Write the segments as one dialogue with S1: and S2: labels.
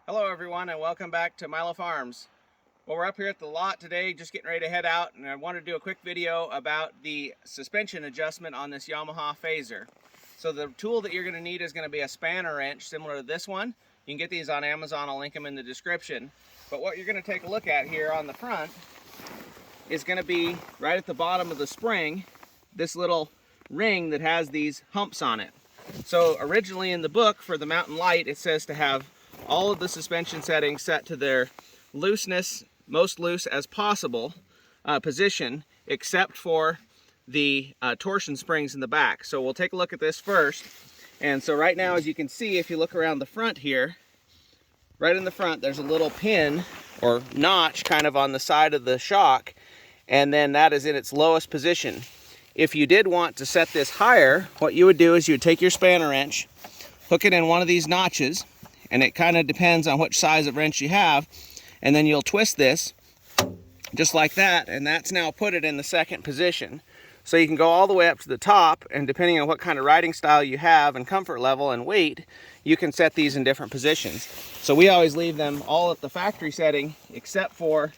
S1: Hello everyone and welcome back to Milo Farms. Well, we're up here at the lot today just getting ready to head out, and I wanted to do a quick video about the suspension adjustment on this Yamaha Phazer. So the tool that you're going to need is going to be a spanner wrench similar to this one. You can get these on Amazon, I'll link them in the description. But what you're going to take a look at here on the front is going to be right at the bottom of the spring, this little ring that has these humps on it. So originally in the book for the Mountain Light it says to have all of the suspension settings set to their looseness, most loose as possible position, except for the torsion springs in the back. So we'll take a look at this first. And so right now, as you can see, if you look around the front here, right in the front, there's a little pin or notch kind of on the side of the shock, and then that is in its lowest position. If you did want to set this higher, what you would do is you would take your spanner wrench, hook it in one of these notches, and it kind of depends on which size of wrench you have, and then you'll twist this just like that, and that's now put it in the second position. So you can go all the way up to the top, and depending on what kind of riding style you have and comfort level and weight, you can set these in different positions. So we always leave them all at the factory setting except for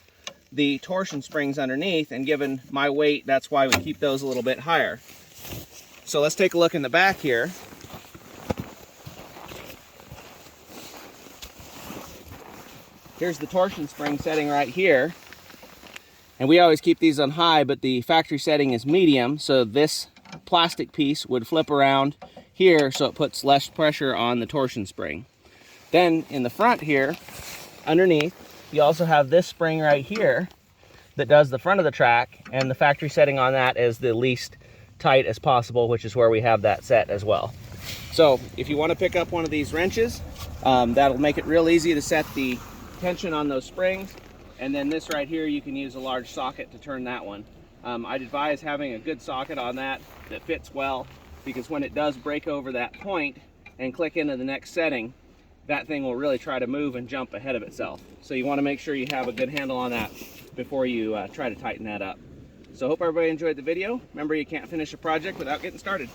S1: the torsion springs underneath, and given my weight, that's why we keep those a little bit higher. So let's take a look in the back here. Here's the torsion spring setting right here. And we always keep these on high, but the factory setting is medium, so this plastic piece would flip around here so it puts less pressure on the torsion spring. Then in the front here, underneath, you also have this spring right here that does the front of the track, and the factory setting on that is the least tight as possible, which is where we have that set as well. So if you want to pick up one of these wrenches, that'll make it real easy to set the tension on those springs. And then this right here, you can use a large socket to turn that one. I'd advise having a good socket on that fits well, because when it does break over that point and click into the next setting, that thing will really try to move and jump ahead of itself. So you want to make sure you have a good handle on that before you try to tighten that up. So hope everybody enjoyed the video. Remember, you can't finish a project without getting started.